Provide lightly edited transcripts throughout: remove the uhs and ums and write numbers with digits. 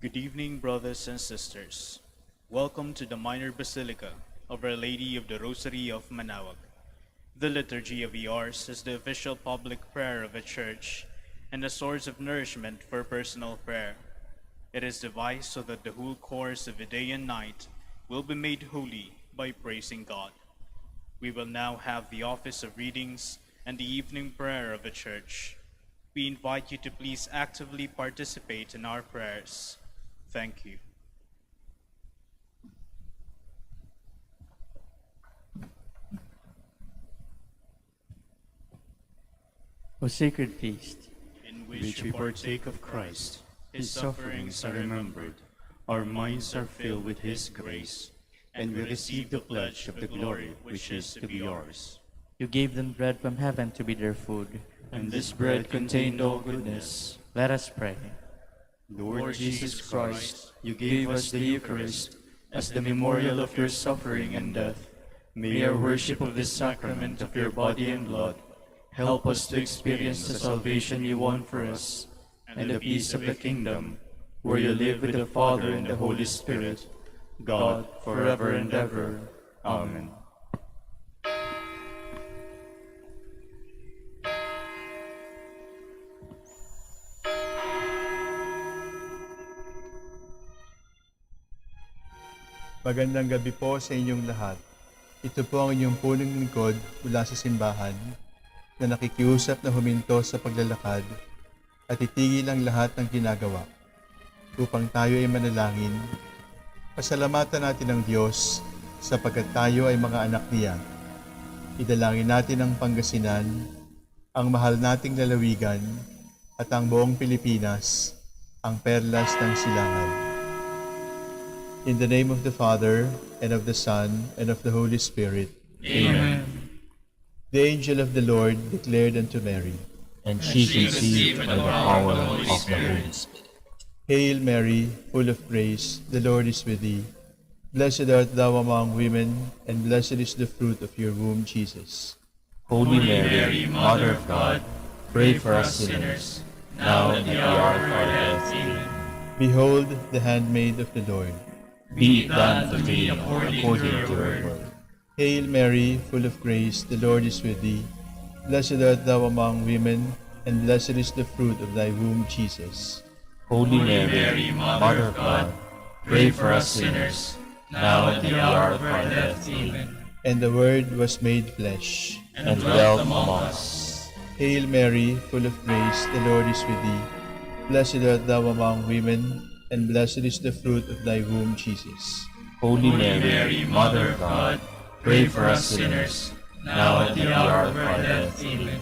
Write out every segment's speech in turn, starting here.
Good evening, brothers and sisters. Welcome to the Minor Basilica of Our Lady of the Rosary of Manaoag. The liturgy of ERs is the official public prayer of a church and a source of nourishment for personal prayer. It is devised so that the whole course of the day and night will be made holy by praising God. We will now have the office of readings and the evening prayer of the church. We invite you to please actively participate in our prayers. Thank you. O sacred feast, In which we partake of Christ, his sufferings are remembered, our minds are filled with his grace, and we receive the pledge of the glory which is to be ours. you gave them bread from heaven to be their food. And this bread contained all goodness. Let us pray. Lord Jesus Christ, you gave us the Eucharist as the memorial of your suffering and death. May our worship of this sacrament of your body and blood help us to experience the salvation you won for us and the peace of the kingdom, where you live with the Father and the Holy Spirit, God, forever and ever. Amen. Magandang gabi po sa inyong lahat. Ito po ang inyong punong lingkod mula sa simbahan na nakikiusap na huminto sa paglalakad at itigil ang lahat ng ginagawa upang tayo ay manalangin. Pasalamatan natin ang Diyos sapagkat tayo ay mga anak niya. Idalangin natin ang Pangasinan, ang mahal nating lalawigan at ang buong Pilipinas, ang perlas ng silangan. In the name of the Father, and of the Son, and of the Holy Spirit. Amen. The angel of the Lord declared unto Mary, And she conceived by the power of the Holy Spirit. Hail Mary, full of grace, the Lord is with thee. Blessed art thou among women, and blessed is the fruit of your womb, Jesus. Holy Mary, Mother of God, pray for us sinners, now and at the hour of our death. Amen. Behold the handmaid of the Lord. Be it done to me according to your word. Hail Mary, full of grace, the Lord is with thee. Blessed art thou among women, and blessed is the fruit of thy womb, Jesus. Holy Mary, Mother of God, pray for us sinners, now and at the hour of our death. Amen. And the Word was made flesh, And dwelt among us. Hail Mary, full of grace, the Lord is with thee. Blessed art thou among women, and blessed is the fruit of thy womb, Jesus. Holy Mary, Mother of God, pray for us sinners, now and at the hour of our death. Amen.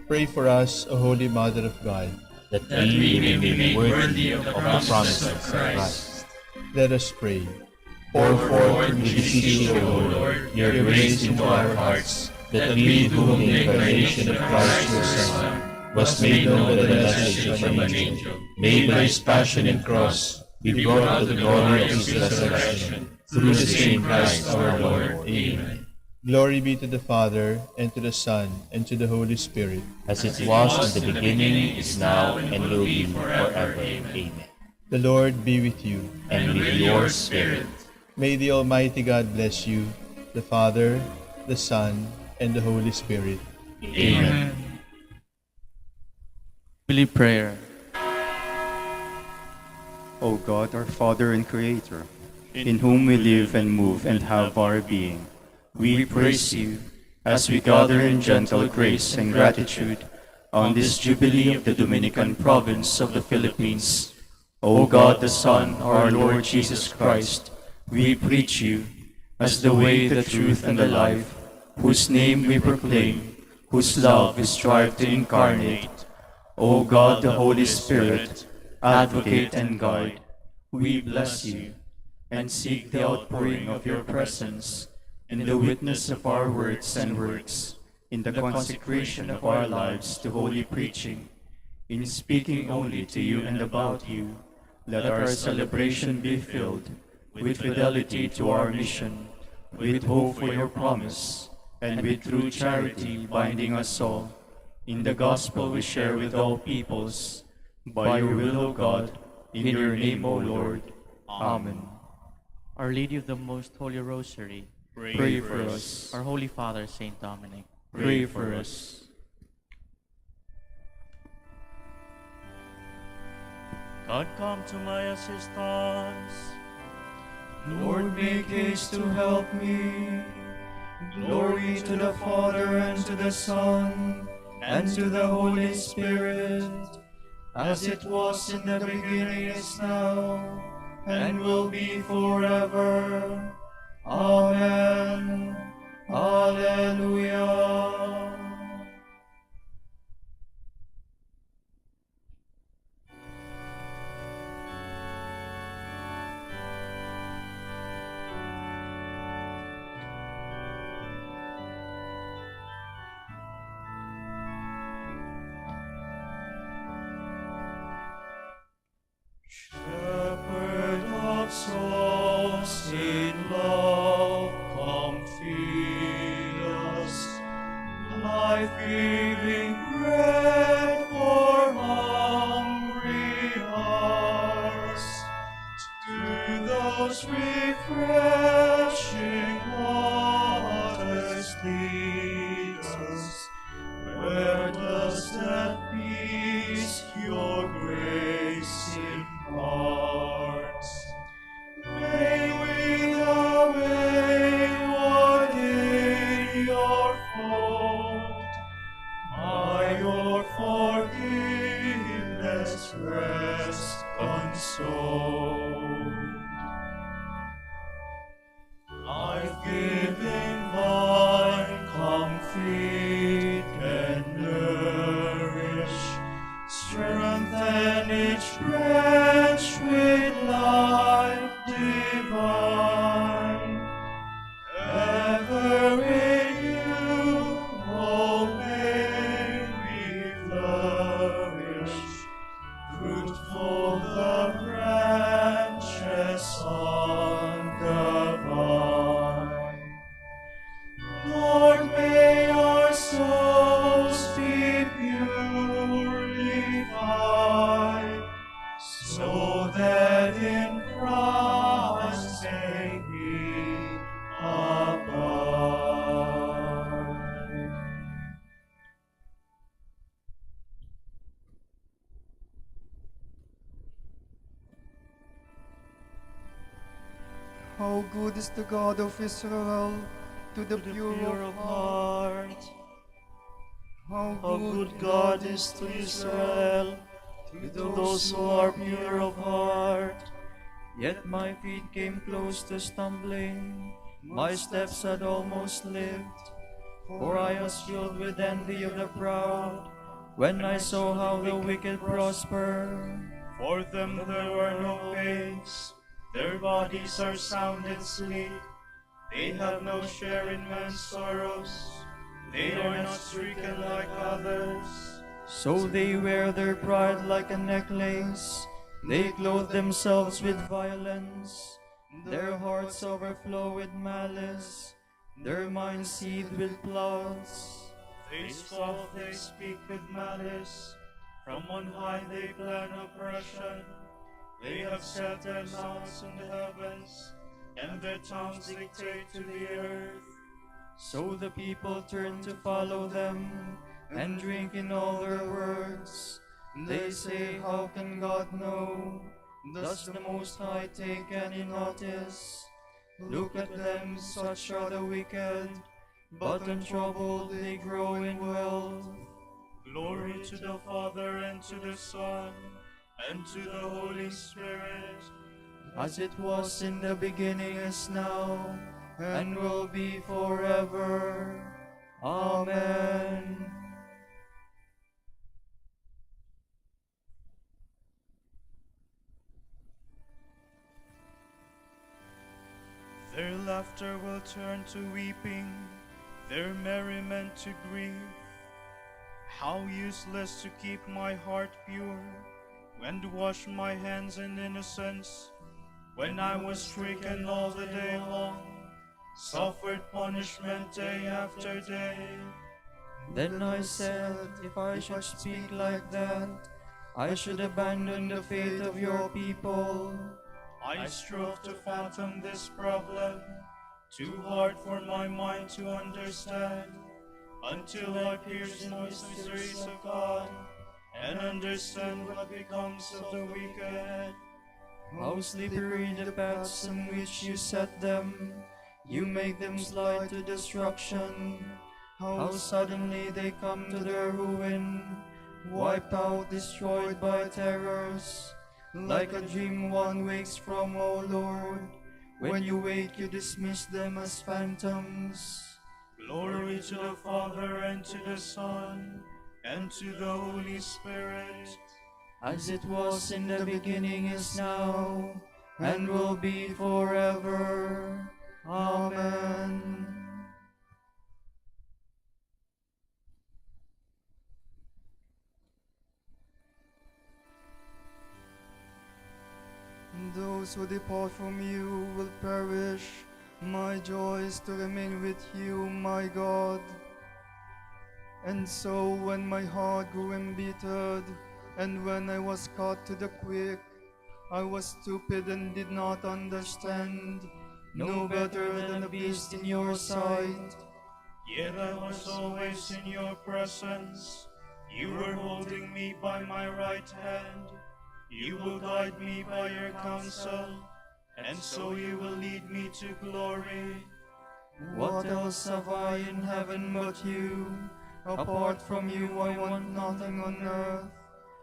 Pray for us, O Holy Mother of God. That we may be made worthy of the promises of Christ. Let us pray. Pour forth, we beseech you, O Lord, your grace into our hearts, that we, to whom the incarnation of Christ your Son was made known by the message of an angel, may by his passion and cross be brought to the glory of his resurrection, through the same Christ our Lord. Amen. Glory be to the Father, and to the Son, and to the Holy Spirit. As it was in the beginning, is now, and will be forever. Amen. The Lord be with you. And with your spirit. May the Almighty God bless you, the Father, the Son, and the Holy Spirit. Amen. Holy prayer. O God, our Father and Creator, in whom we live and move and have our being, we praise you as we gather in gentle grace and gratitude on this Jubilee of the Dominican province of the Philippines. O God, the Son, our Lord Jesus Christ, we preach you as the way, the truth, and the life, whose name we proclaim, whose love we strive to incarnate. O God, the Holy Spirit, advocate and guide, we bless you and seek the outpouring of your presence in the witness of our words and works, in the consecration of our lives to holy preaching, in speaking only to you and about you. Let our celebration be filled with fidelity to our mission, with hope for your promise, and with true charity binding us all. In the gospel we share with all peoples, by your will, O God, In your name, O Lord. Amen. Our Lady of the Most Holy Rosary, Pray for us. our Holy Father, Saint Dominic, Pray for us. God, come to my assistance. Lord, make haste to help me. Glory to the Father, and to the Son, and to the Holy Spirit, as it was in the beginning, is now, and will be forever. Amen. Alleluia. Shepherd of souls in love, come feed us, life-giving bread for hungry hearts. To those refreshing waters lead us, where does that peace your grace impart? May we the wayward in your fold, by your forgiveness rest consoled. Life-giving vine, come feed and nourish, strengthen each branch with life divine. Ever in you, oh, may we flourish, fruitful the branches on the vine. Lord, may our souls be purified, so that in Christ may we abide. How good is the God of Israel to the pure of heart. How good God is to Israel, to those who are pure of heart. Yet my feet came close to stumbling, my steps had almost slipped, for I was filled with envy of the proud, when I saw how the wicked prosper. For them there are no pains, their bodies are sound and sleep. They have no share in man's sorrows, they are not stricken like others. So they wear their pride like a necklace, they clothe themselves with violence. Their hearts overflow with malice, their minds seethe with plots. They scoff, they speak with malice, from on high they plan oppression. They have set their mouths in the heavens, and their tongues dictate to the earth. So the people turn to follow them, and drink in all their words. They say, how can God know? Does the Most High take any notice? Look at them, such are the wicked, but untroubled they grow in wealth. Glory to the Father, and to the Son, and to the Holy Spirit, as it was in the beginning, is now, and will be forever. Amen. Their laughter will turn to weeping, their merriment to grief. How useless to keep my heart pure, and to wash my hands in innocence, when I was stricken all the day long, suffered punishment day after day. Then I said, if I should speak like that, I should abandon the faith of your people. I strove to fathom this problem, too hard for my mind to understand, until I pierce in the mysteries of God, and understand what becomes of the wicked. How slippery the paths on which you set them, you make them slide to destruction. How suddenly they come to their ruin, wiped out, destroyed by terrors. Like a dream one wakes from, O Lord. When you wake, you dismiss them as phantoms. Glory to the Father, and to the Son, and to the Holy Spirit, As it was in the beginning, is now, and will be forever. Amen. Those who depart from you will perish. My joy is to remain with you, my God. And so when my heart grew embittered, and when I was cut to the quick, I was stupid and did not understand, no better than a beast in your sight. yet I was always in your presence. You were holding me by my right hand. You will guide me by your counsel, and so you will lead me to glory. What else have I in heaven but you? Apart from you I want nothing on earth.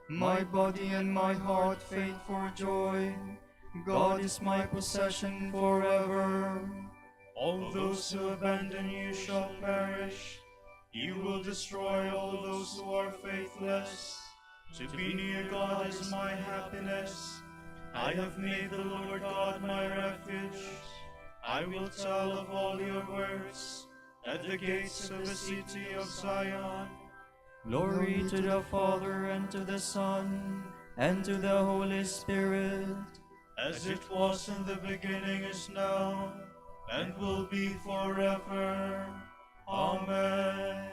My body and my heart faint for joy. God is my possession forever. All those who abandon you shall perish. You will destroy all those who are faithless. To be near God is my happiness. I have made the Lord God my refuge. I will tell of all your works at the gates of the city of Zion. Glory to the Father, and to the Son, and to the Holy Spirit. As it was in the beginning, is now, and will be forever. Amen.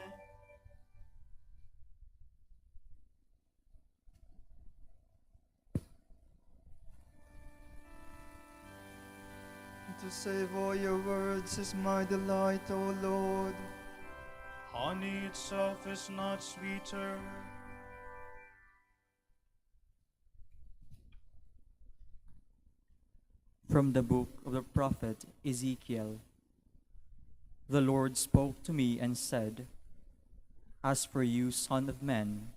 To save all your words is my delight, O Lord. Honey itself is not sweeter. From the book of the prophet Ezekiel. The Lord spoke to me and said, As for you, son of man,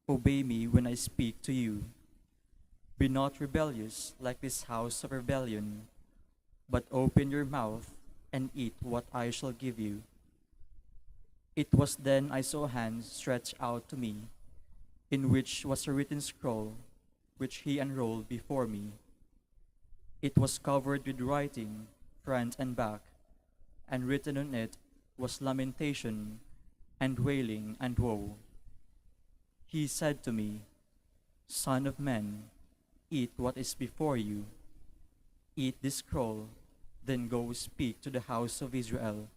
obey me when I speak to you. Be not rebellious like this house of rebellion, but open your mouth and eat what I shall give you. It was then I saw a hand stretched out to me, in which was a written scroll, which he unrolled before me. It was covered with writing, front and back, and written on it was lamentation and wailing and woe. He said to me, Son of man, eat what is before you. Eat this scroll, then go speak to the house of Israel.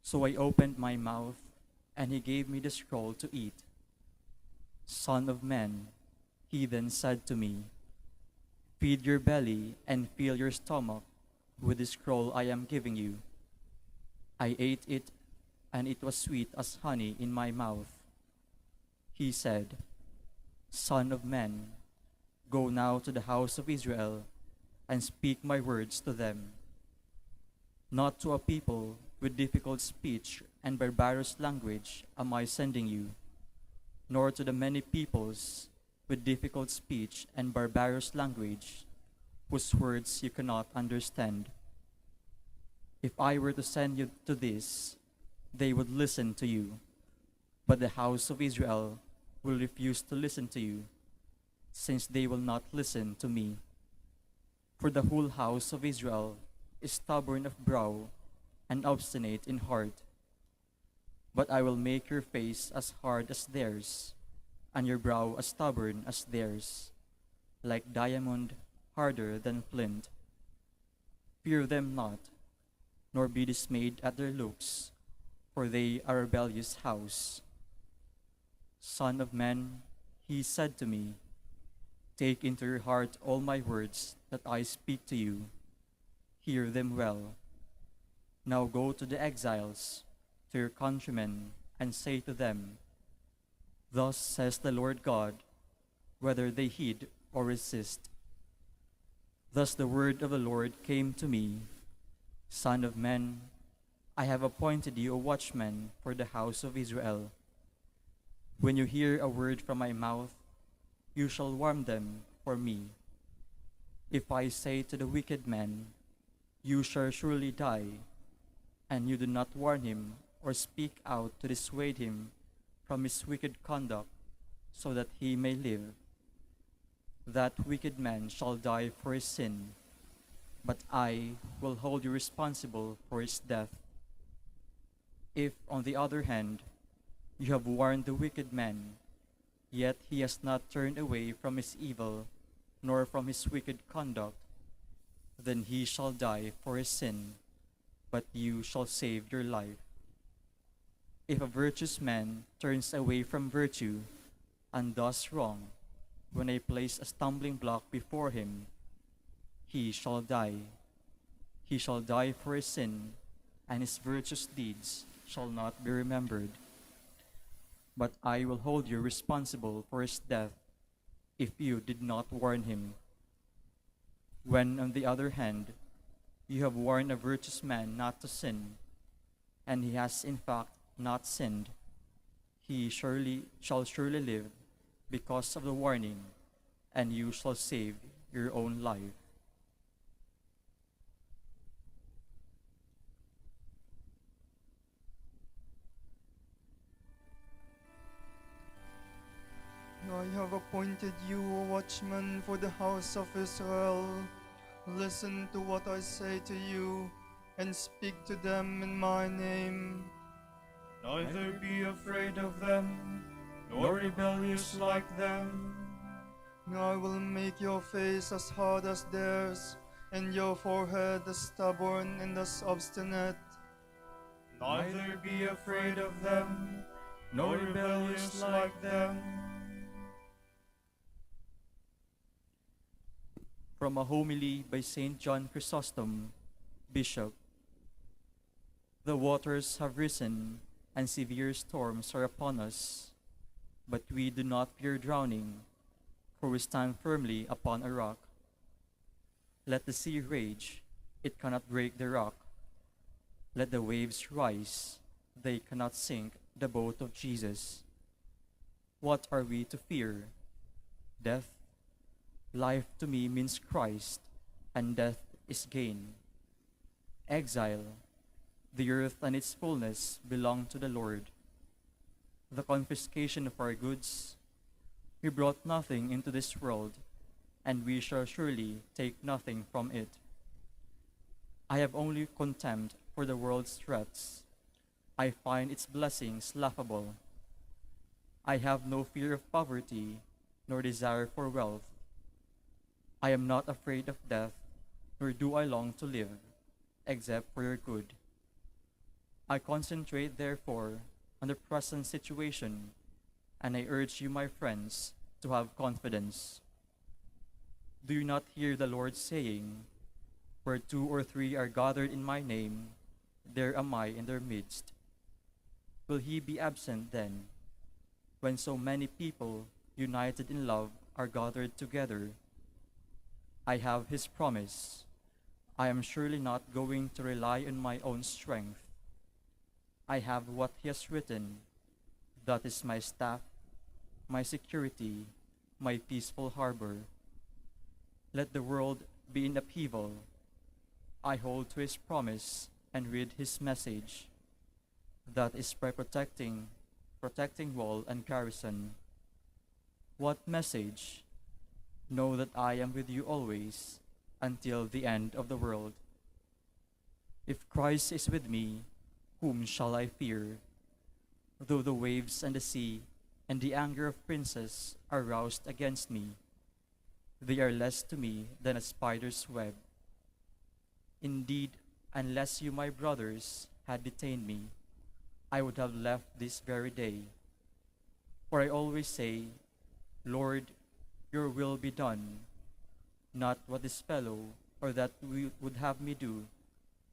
So I opened my mouth, and he gave me the scroll to eat. Son of man, he then said to me, Feed your belly and fill your stomach with the scroll I am giving you. I ate it, and it was sweet as honey in my mouth. He said, Son of man, go now to the house of Israel and speak my words to them. Not to a people with difficult speech and barbarous language am I sending you, nor to the many peoples with difficult speech and barbarous language, whose words you cannot understand. If I were to send you to this, they would listen to you, but the house of Israel will refuse to listen to you, since they will not listen to me. For the whole house of Israel is stubborn of brow and obstinate in heart. But I will make your face as hard as theirs, and your brow as stubborn as theirs, like diamond, harder than flint. Fear them not, nor be dismayed at their looks, for they are a rebellious house. Son of man, He said to me, "Take into your heart all my words that I speak to you. Hear them well. Now go to the exiles, to your countrymen, and say to them, Thus says the Lord God, whether they heed or resist." Thus the word of the Lord came to me, "Son of man, I have appointed you a watchman for the house of Israel. When you hear a word from my mouth, you shall warn them for me. If I say to the wicked man, You shall surely die, and you do not warn him or speak out to dissuade him from his wicked conduct, so that he may live, that wicked man shall die for his sin, but I will hold you responsible for his death. If, on the other hand, you have warned the wicked man, yet he has not turned away from his evil, nor from his wicked conduct, then he shall die for his sin, but you shall save your life. If a virtuous man turns away from virtue and does wrong, when I place a stumbling block before him, he shall die. He shall die for his sin, and his virtuous deeds shall not be remembered. But I will hold you responsible for his death if you did not warn him. When, on the other hand, you have warned a virtuous man not to sin, and he has in fact not sinned, he shall surely live because of the warning, and you shall save your own life. I have appointed you a watchman for the house of Israel. Listen to what I say to you, and speak to them in my name. Neither be afraid of them, nor rebellious like them. I will make your face as hard as theirs, and your forehead as stubborn and as obstinate. Neither be afraid of them, nor rebellious like them. From a homily by St. John Chrysostom, Bishop. The waters have risen, and severe storms are upon us, but we do not fear drowning, for we stand firmly upon a rock. Let the sea rage, it cannot break the rock. Let the waves rise, they cannot sink the boat of Jesus. What are we to fear? Death? Life to me means Christ, and death is gain. Exile, the earth and its fullness belong to the Lord. The confiscation of our goods, we brought nothing into this world, and we shall surely take nothing from it. I have only contempt for the world's threats. I find its blessings laughable. I have no fear of poverty, nor desire for wealth. I am not afraid of death, nor do I long to live, except for your good. I concentrate, therefore, on the present situation, and I urge you, my friends, to have confidence. Do you not hear the Lord saying, "Where 2 or 3 are gathered in my name, there am I in their midst"? Will he be absent then, when so many people, united in love, are gathered together? I have his promise. I am surely not going to rely on my own strength. I have what he has written. That is my staff, my security, my peaceful harbor. Let the world be in upheaval. I hold to his promise and read his message. That is by protecting wall and garrison. What message? Know that I am with you always, until the end of the world. If Christ is with me, whom shall I fear? Though the waves and the sea and the anger of princes are roused against me, they are less to me than a spider's web. Indeed, unless you, my brothers, had detained me, I would have left this very day. For I always say, Lord, your will be done, not what this fellow or that we would have me do,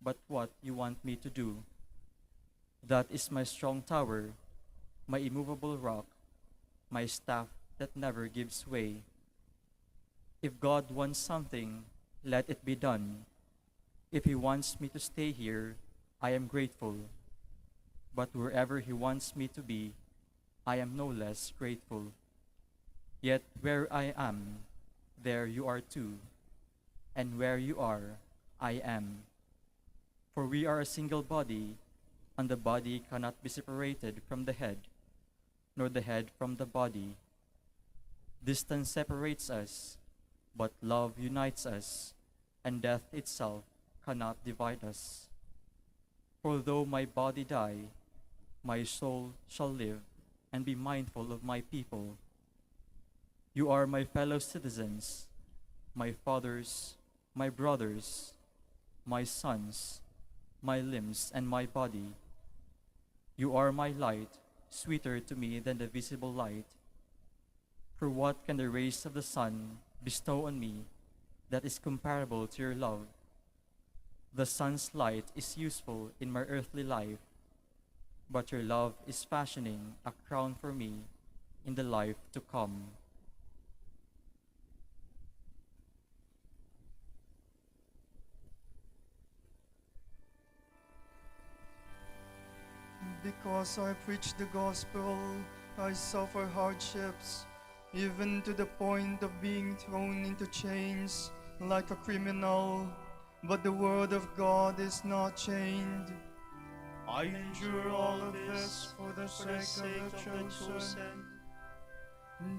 but what you want me to do. That is my strong tower, my immovable rock, my staff that never gives way. If God wants something, let it be done. If he wants me to stay here, I am grateful. But wherever he wants me to be, I am no less grateful. Yet where I am, there you are too, and where you are, I am. For we are a single body, and the body cannot be separated from the head, nor the head from the body. Distance separates us, but love unites us, and death itself cannot divide us. For though my body die, my soul shall live and be mindful of my people. You are my fellow citizens, my fathers, my brothers, my sons, my limbs, and my body. You are my light, sweeter to me than the visible light. For what can the rays of the sun bestow on me that is comparable to your love? The sun's light is useful in my earthly life, but your love is fashioning a crown for me in the life to come. Because I preach the gospel, I suffer hardships, even to the point of being thrown into chains like a criminal. But the word of God is not chained. I endure all of this for the sake of the chosen.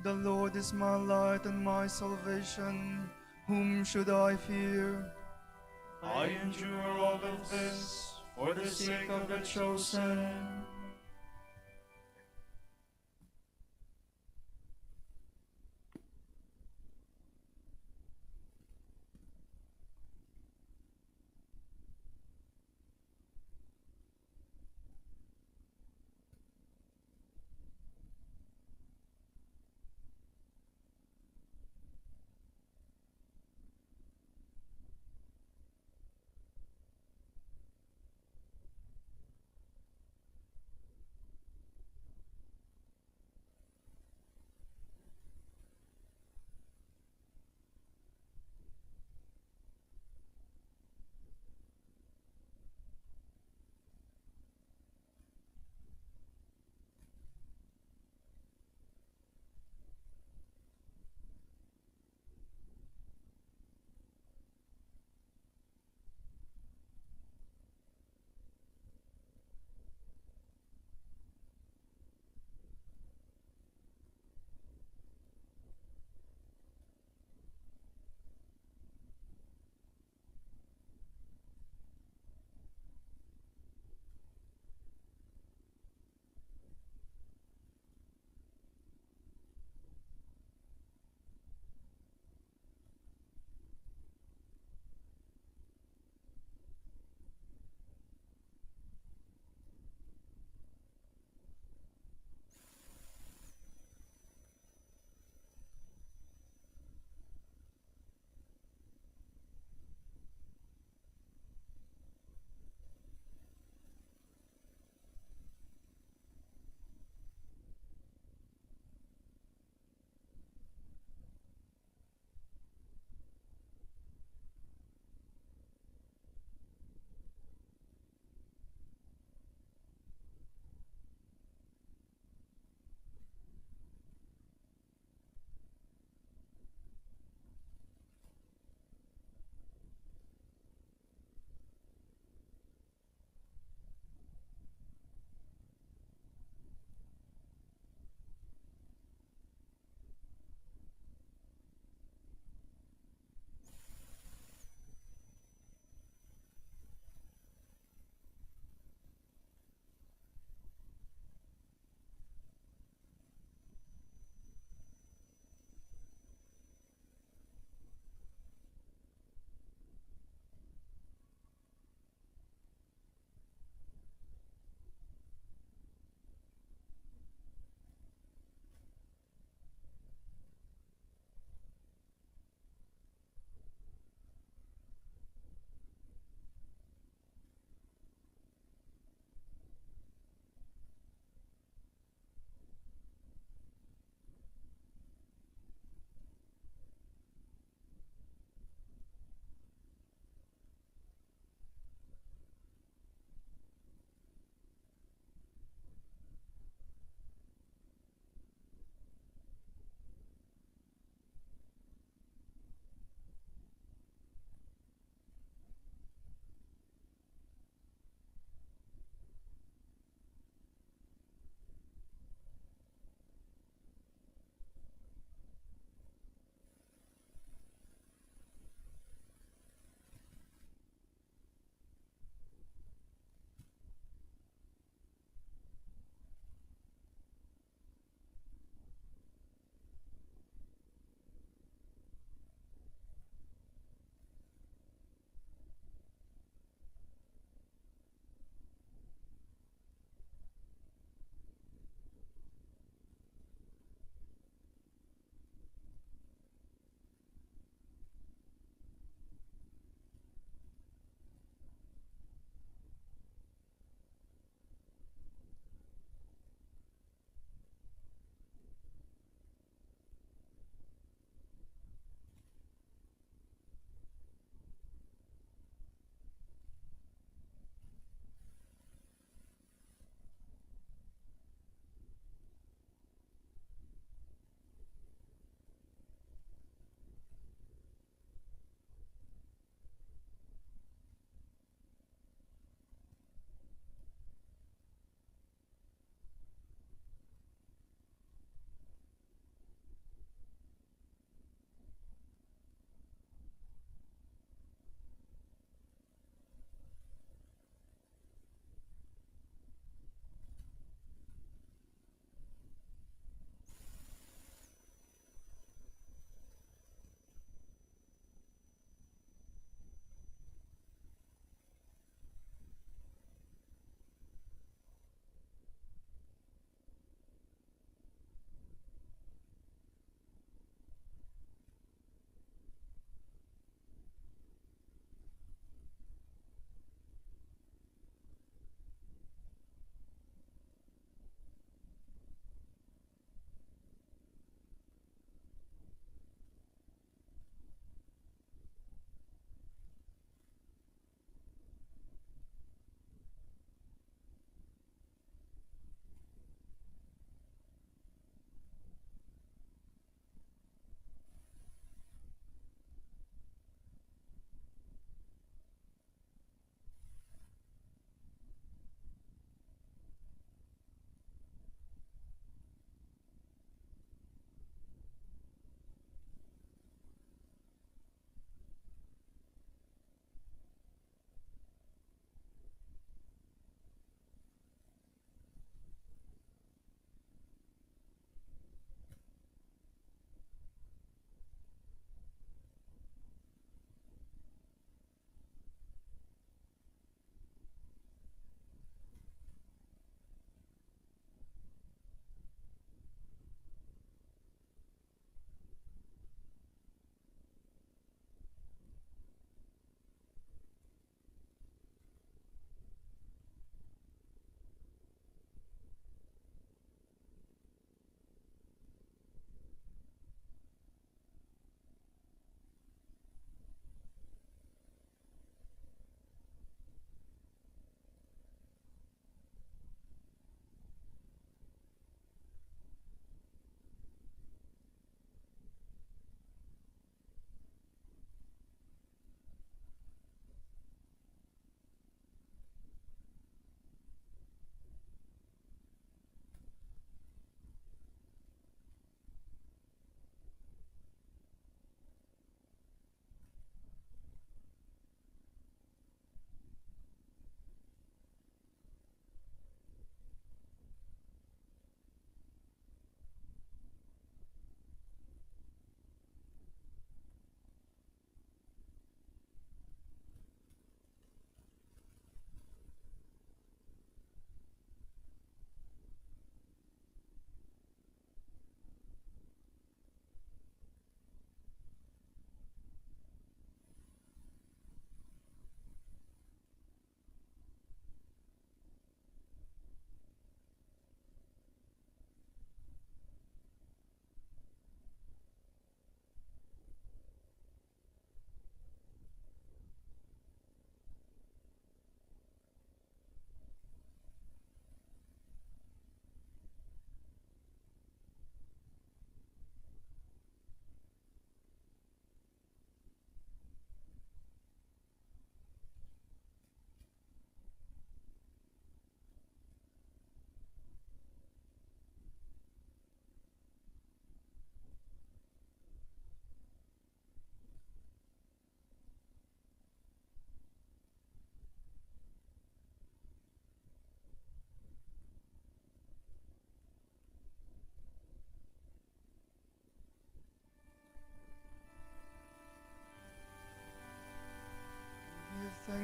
The Lord is my light and my salvation. Whom should I fear? I endure all of this for the sake of the chosen.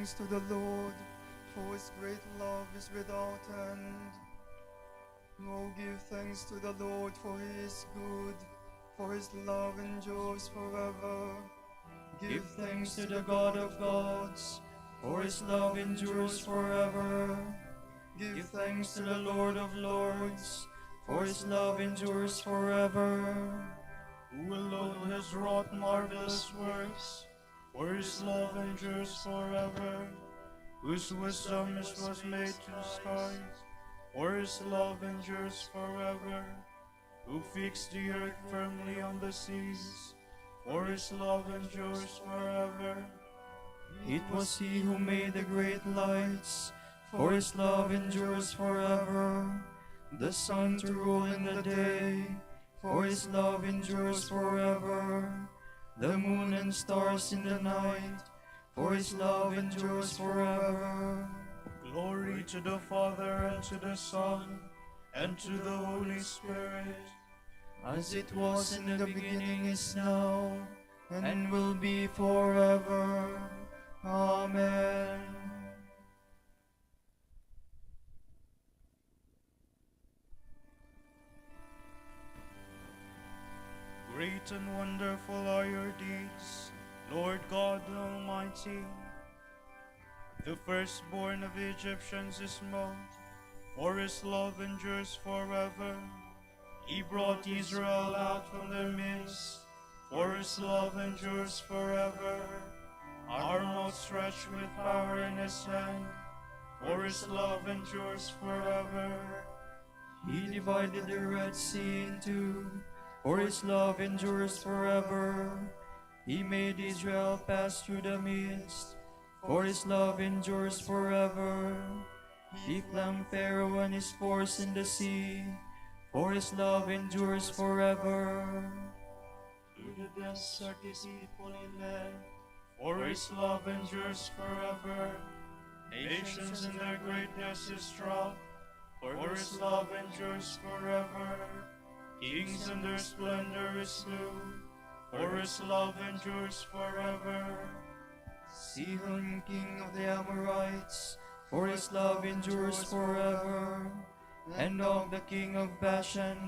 thanks to the Lord, for his great love is without end. Oh, give thanks to the Lord, for he is good, for his love endures forever. Give thanks to the God of gods, for his love endures forever. Give thanks to the Lord of lords, for his love endures forever. Who alone has wrought marvelous works, for his love endures forever. Whose wisdom was made to the skies, for his love endures forever. Who fixed the earth firmly on the seas, for his love endures forever. It was he who made the great lights, for his love endures forever. The sun to rule in the day, for his love endures forever. The moon and stars in the night, for his love endures forever. Glory to the Father, and to the Son, and to the Holy Spirit, as it was in the beginning, is now, and will be forever. Amen. great and wonderful are your deeds, Lord God Almighty. The firstborn of the Egyptians is mocked, for his love endures forever. He brought Israel out from their midst, for his love endures forever. Arm outstretched with power in his hand, for his love endures forever. He divided the Red Sea in two, for his love endures forever. He made Israel pass through the midst, for his love endures forever. He flung Pharaoh and his force in the sea, for his love endures forever. Through the desert is he fully led, for his love endures forever. Nations in their greatness is struck, for his love endures forever. Kings in their splendor is slew, for his love endures forever. Sihon, king of the Amorites, for his love endures forever. And Og, the king of Bashan,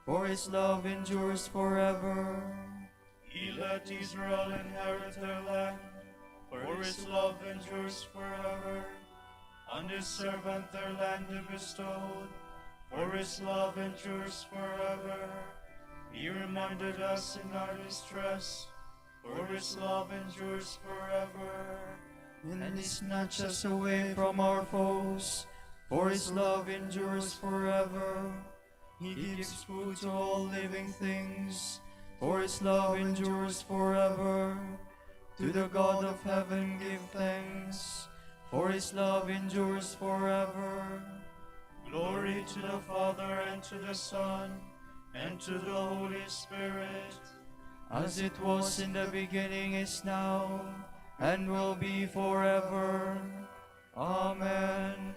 for his love endures forever. He let Israel inherit their land, for his love endures forever. On his servant their land he bestowed, for his love endures forever. He reminded us in our distress, for his love endures forever. And he snatched us away from our foes, for his love endures forever. He gives food to all living things, for his love endures forever. To the God of heaven give thanks, for his love endures forever. Glory to the Father, and to the Son, and to the Holy Spirit, as it was in the beginning, is now, and will be forever. Amen.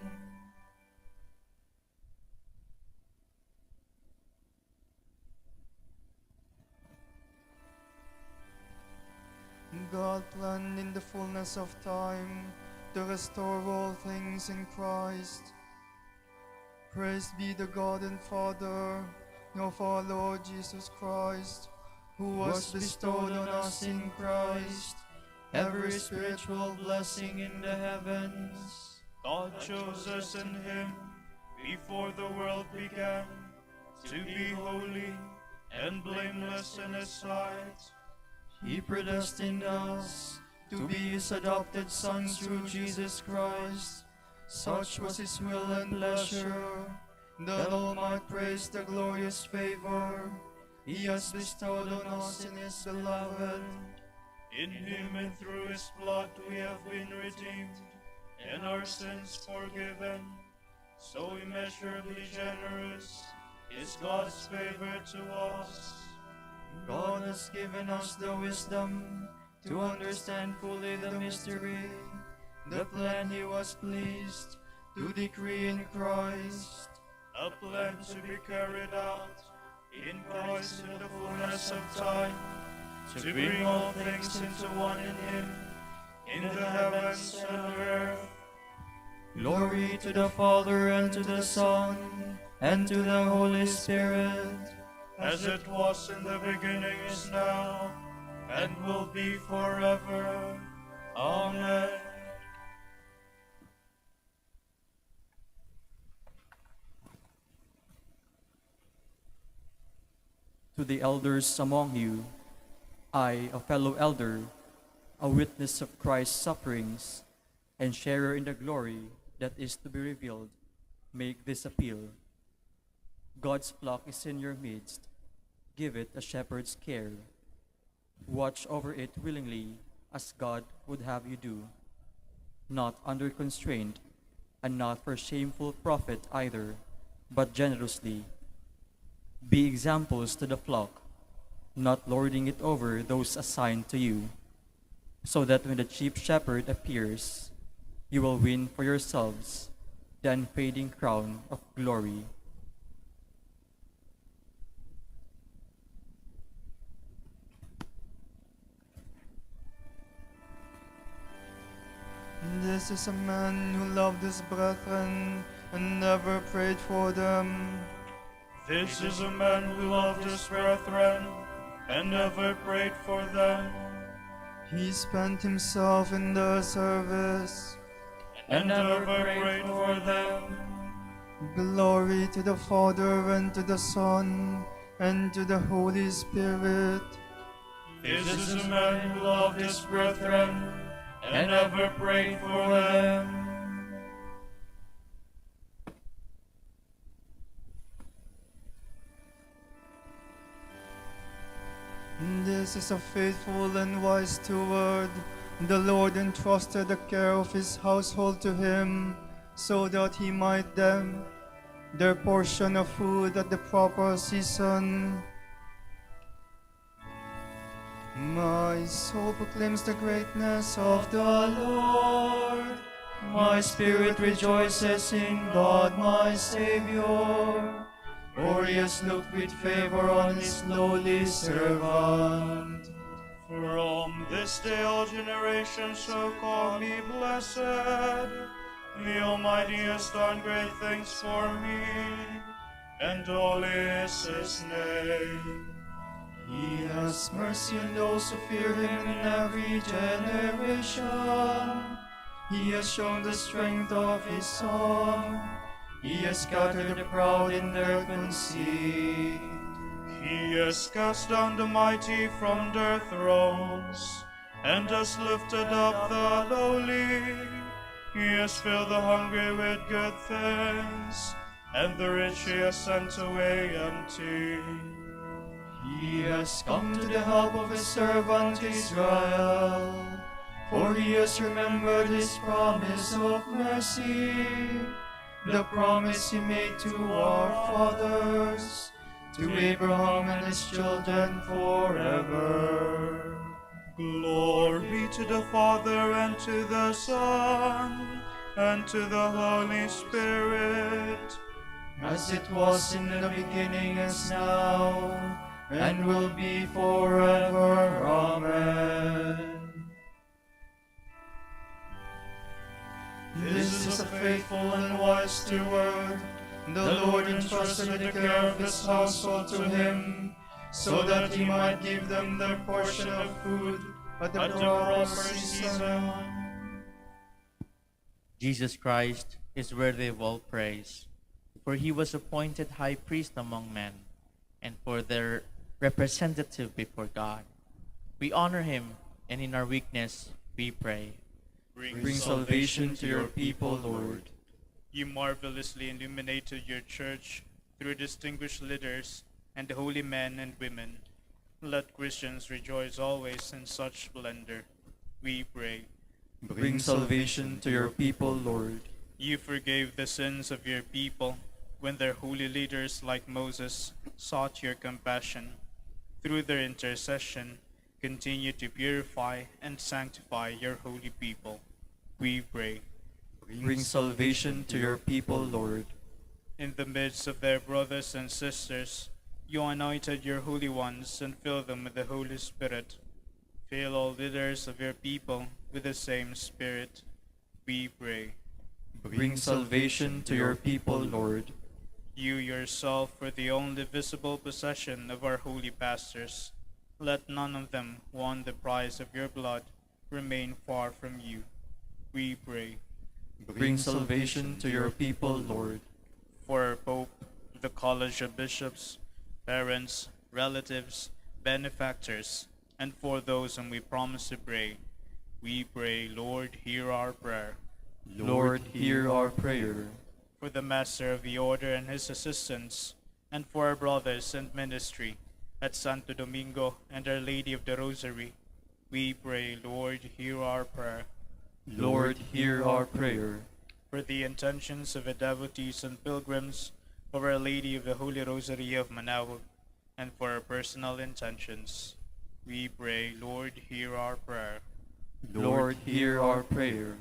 God planned in the fullness of time to restore all things in Christ. Praised be the God and Father of our Lord Jesus Christ, who was bestowed on us in Christ every spiritual blessing in the heavens. God chose us in him before the world began to be holy and blameless in his sight. He predestined us to be his adopted sons through Jesus Christ. Such was his will and pleasure, that all might praise the glorious favor he has bestowed on us in his beloved. In him and through his blood we have been redeemed, and our sins forgiven. So immeasurably generous is God's favor to us. God has given us the wisdom to understand fully the mystery, the plan he was pleased to decree in Christ. A plan to be carried out in Christ in the fullness of time, to bring all things into one in him, in the heavens and earth. Glory to the Father, and to the Son, and to the Holy Spirit, As it was in the beginning, is now, and will be forever. Amen. To the elders among you, I, a fellow elder, a witness of Christ's sufferings, and sharer in the glory that is to be revealed, make this appeal. God's flock is in your midst. Give it a shepherd's care. Watch over it willingly, as God would have you do, not under constraint, and not for shameful profit either, but generously. Be examples to the flock, not lording it over those assigned to you, so that when the chief shepherd appears, you will win for yourselves the unfading crown of glory. This is a man who loved his brethren and never prayed for them. This is a man who loved his brethren and never prayed for them. He spent himself in their service And never prayed for them. Glory to the Father, and to the Son, and to the Holy Spirit. This is a man who loved his brethren and never prayed for them. This is a faithful and wise steward. The Lord entrusted the care of his household to him, so that he might them their portion of food at the proper season. My soul proclaims the greatness of the Lord. My spirit rejoices in God my Savior, for he has looked with favor on his lowly servant. From this day all generations shall call me blessed. The Almighty has done great things for me, and holy is his name. He has mercy on those who fear him in every generation. He has shown the strength of his song. He has scattered the proud in their conceit. He has cast down the mighty from their thrones, and has lifted up the lowly. He has filled the hungry with good things, and the rich he has sent away empty. He has come to the help of his servant Israel, for he has remembered his promise of mercy, the promise he made to our fathers, to Abraham and his children forever. Glory to the Father, and to the Son, and to the Holy Spirit, as it was in the beginning, is now, and will be forever. Amen. This is a faithful and wise steward. The Lord entrusted the care of his household to him, so that he might give them their portion of food at the proper season. Jesus Christ is worthy of all praise, for he was appointed high priest among men, and for their representative before God. We honor him, and in our weakness we pray. Bring salvation to your people, Lord. You marvelously illuminated your church through distinguished leaders and holy men and women. Let Christians rejoice always in such splendor, we pray. Bring salvation to your people, Lord. You forgave the sins of your people when their holy leaders like Moses sought your compassion. Through their intercession, continue to purify and sanctify your holy people, we pray. Bring salvation to your people, Lord. In the midst of their brothers and sisters, you anointed your holy ones and filled them with the Holy Spirit. Fill all leaders of your people with the same Spirit, we pray. Bring salvation to your people, Lord. You yourself were the only visible possession of our holy pastors. Let none of them who won the prize of your blood remain far from you, we pray. Bring salvation to your people, Lord. For our Pope, the College of Bishops, parents, relatives, benefactors, and for those whom we promise to pray, we pray, Lord, hear our prayer. Lord, hear our prayer. For the Master of the Order and his assistants, and for our brothers in ministry at Santo Domingo and Our Lady of the Rosary, we pray, Lord, hear our prayer. Lord, hear our prayer. For the intentions of the devotees and pilgrims of Our Lady of the Holy Rosary of Manaoag, and for our personal intentions, we pray, Lord, hear our prayer. Lord, hear our prayer.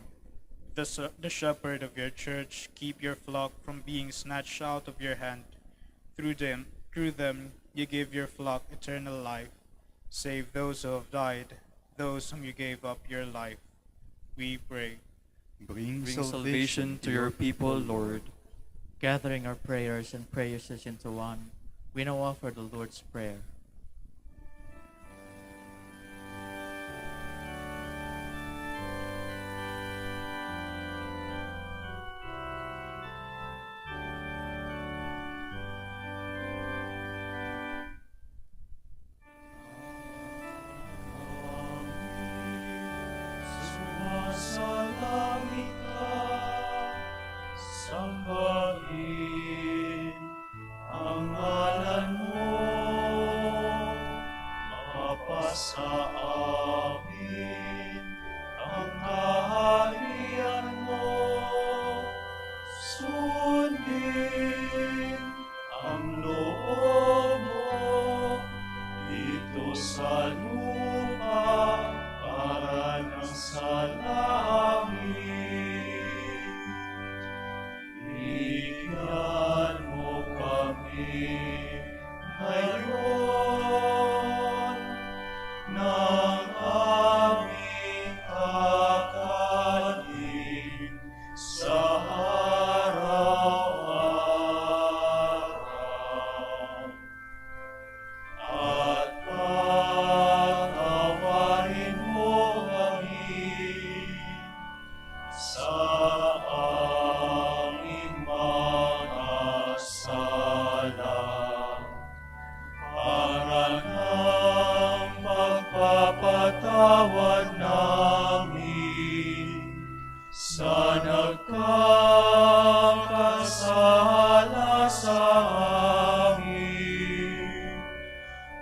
The shepherd of your church, keep your flock from being snatched out of your hand. Through them, you give your flock eternal life. Save those who have died, those whom you gave up your life. We pray. Bring salvation to your people, Lord. Gathering our prayers and praises into one, we now offer the Lord's Prayer. Sumasalangit ka, sambahin ang ngalan mo, mapasa amin ang kaharian mo, sundin ang loob mo, dito sa lupa para ng sa langit. Bigyan mo kami ngayon ng aming kakanin sa araw-araw. At patawarin mo kami sa aming mga sala, para ng pagpapatawad namin sa nagkakasala sa amin.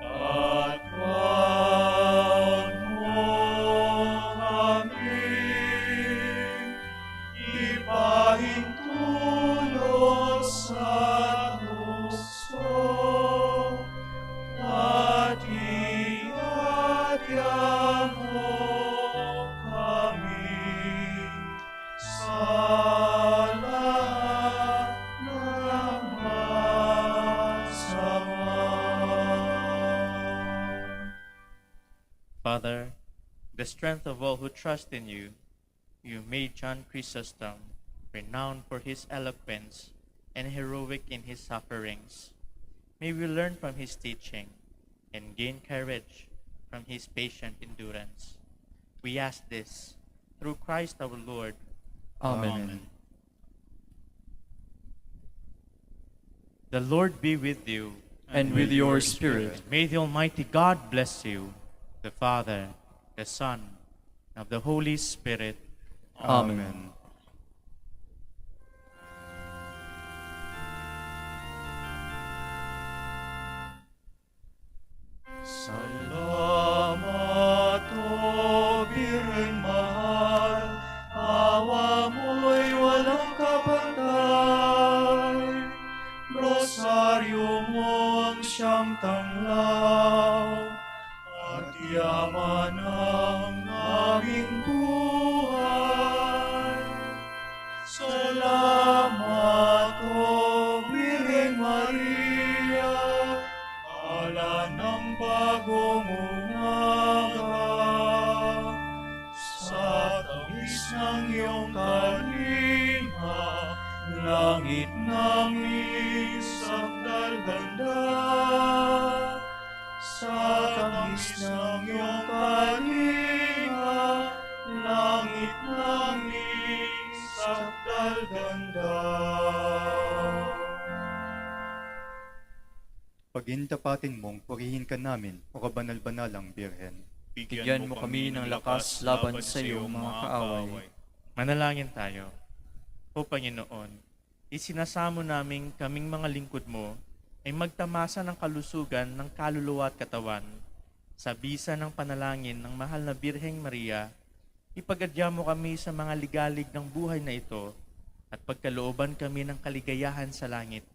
At wag mo kami ipahintulot sa tukso, at iadya mo kami sa lahat ng masama. Father, the strength of all who trust in you, you made John Chrysostom renowned for his eloquence and heroic in his sufferings. May we learn from his teaching and gain courage from his patient endurance. We ask this through Christ our Lord. Amen. The Lord be with you. And with your spirit. May the Almighty God bless you, the Father, the Son, and of the Holy Spirit. Amen. Salamat o Birhen mahal, awa mo'y walang kapantay. Rosaryo mo ang siyang tanglaw, at yaman ang aming buhay. Salamat o Birhen Maria, ala ng bagong umaga. ng iyong kalinga, langit namin sakdal ganda. Sa tamis ng iyong kalinga, langit namin sakdal ganda. Pagintapating mong purihin ka namin, o kabanal-banalang Birhen. Bigyan mo kami ng lakas laban sa iyo, mga kaaway. Manalangin tayo. O Panginoon, isinasamo namin kaming mga lingkod mo ay magtamasa ng kalusugan ng kaluluwa at katawan. Sa bisa ng panalangin ng mahal na Birheng Maria, ipagadya mo kami sa mga ligalig ng buhay na ito at pagkalooban kami ng kaligayahan sa langit.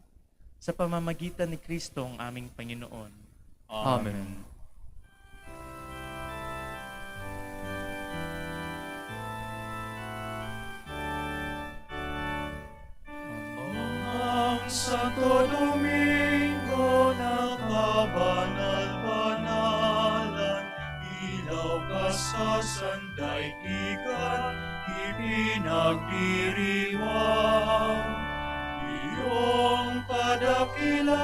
Sa pamamagitan ni Kristo ang aming Panginoon. Amen. Ang Santo Domingo na kabanal-banalan, ilaw ka sa sandaigdigan, ipinagdiriwang. Iyong kadakilaan,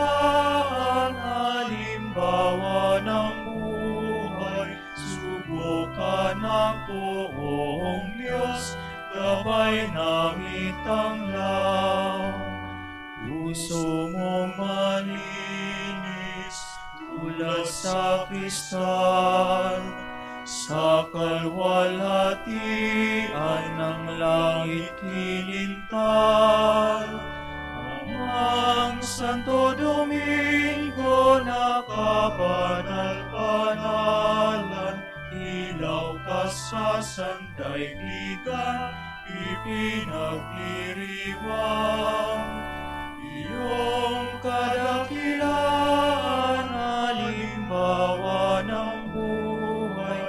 halimbawa ng buhay, subukan ng poong Diyos, gabay ng itanglaw. Puso mong malinis, tulad sa kristal, sa kalwalhatian ng langit kilintal. Ang Santo Domingo na kabanal-banalan, ilaw ka sa sandaigdigan, ipinagdiriwang. Iyong kadakilaan, halimbawa ng buhay,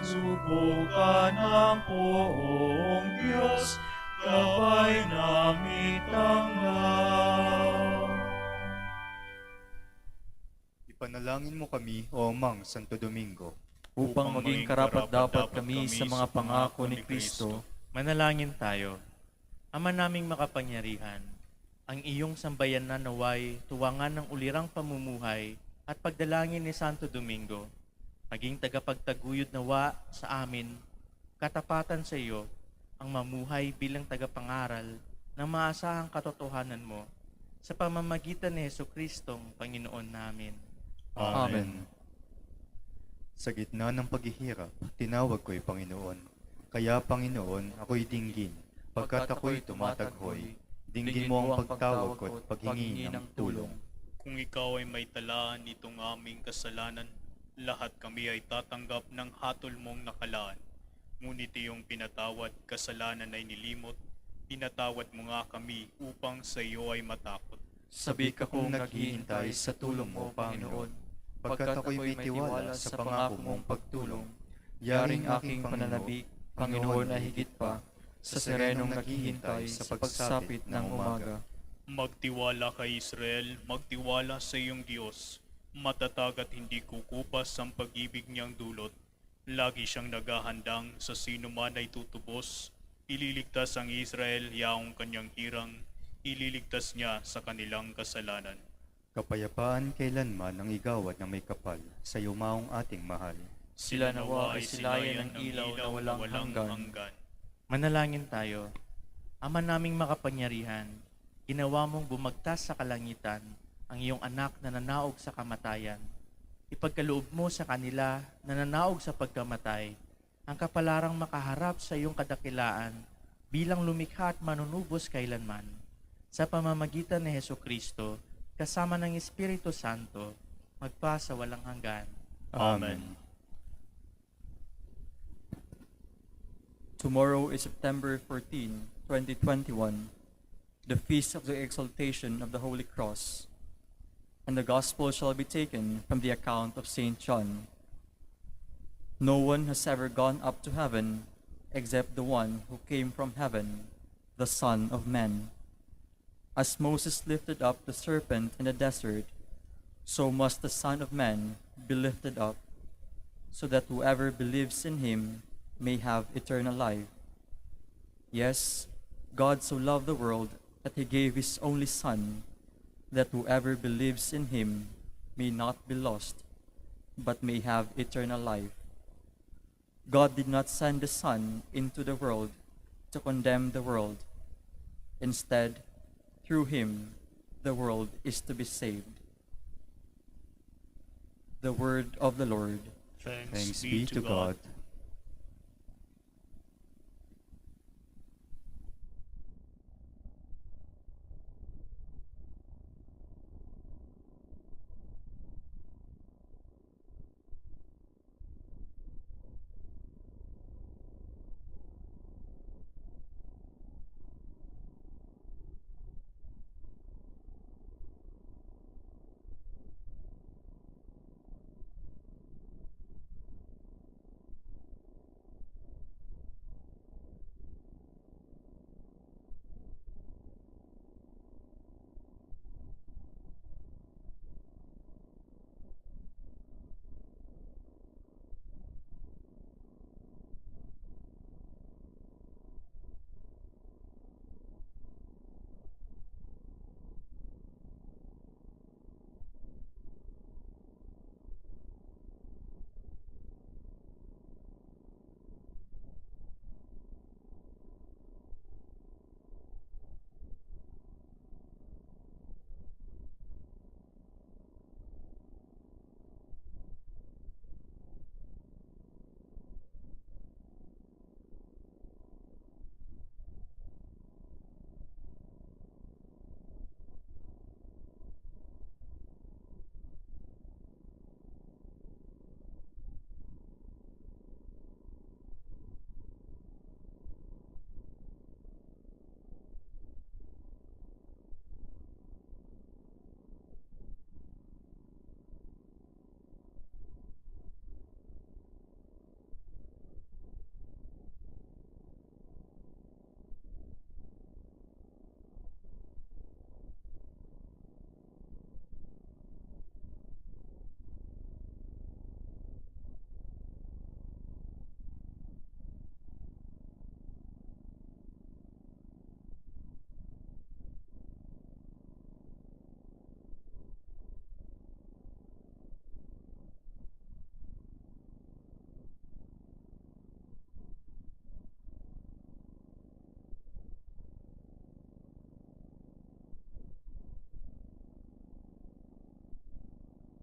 subukan ng poong Diyos, gabay ng itanglaw. Ipanalangin mo kami, o Amang Santo Domingo, Upang maging karapat-dapat kami sa mga pangako ni Kristo, Manalangin tayo. Ama naming makapangyarihan, ang iyong sambayan na naway tuwangan ng ulirang pamumuhay at pagdalangin ni Santo Domingo, maging tagapagtaguyod nawa sa amin, katapatan sa iyo, ang mamuhay bilang tagapangaral ng maasahang katotohanan mo sa pamamagitan ni Jesukristong Panginoon namin. Amen. Sa gitna ng paghihirap, tinawag ko'y Panginoon. Kaya Panginoon, ako'y dinggin, pagkat ako'y tumataghoy. Dinggin mo ang pagtawag ko at paghingi ng tulong. Kung ikaw ay may talaan nitong aming kasalanan, lahat kami ay tatanggap ng hatol mong nakalaan. Ngunit iyong pinatawad, kasalanan ay nilimot, pinatawad mo nga kami upang sa iyo ay matakot. sabik akong naghihintay sa tulong mo, Panginoon, pagkat ako'y may tiwala sa pangako mong pagtulong. Yaring aking pananabik, Panginoon, ay higit pa sa serenong naghihintay sa pagsapit ng umaga. Magtiwala kay Israel, magtiwala sa iyong Diyos. Matatag at hindi kukupas ang pag-ibig niyang dulot. Lagi siyang naghahandang sa sino man ay tutubos. Ililigtas ang Israel, yaong kanyang hirang. Ililigtas niya sa kanilang kasalanan. Kapayapaan kailanman ang igawad ng may kapal, sa yumaong ating mahal. Sila nawa ay silayan ng ilaw na walang hanggan. Manalangin tayo. Ama naming makapangyarihan, ginawa mong bumagtas sa kalangitan ang iyong anak na nanaog sa kamatayan. Ipagkaloob mo sa kanila na nanaog sa pagkamatay, ang kapalarang makaharap sa iyong kadakilaan bilang lumikha at manunubos kailanman. Sa pamamagitan ni Jesucristo, kasama ng Espiritu Santo, magpa sa walang hanggan. Amen. Tomorrow is September 14, 2021, the feast of the exaltation of the Holy Cross, and the Gospel shall be taken from the account of St. John. No one has ever gone up to heaven except the one who came from heaven, the Son of Man. As Moses lifted up the serpent in the desert, so must the Son of Man be lifted up, so that whoever believes in him may have eternal life. Yes, God so loved the world that he gave his only Son, that whoever believes in him may not be lost, but may have eternal life. God did not send the Son into the world to condemn the world. Instead, through him, the world is to be saved. The word of the Lord. Thanks be to God.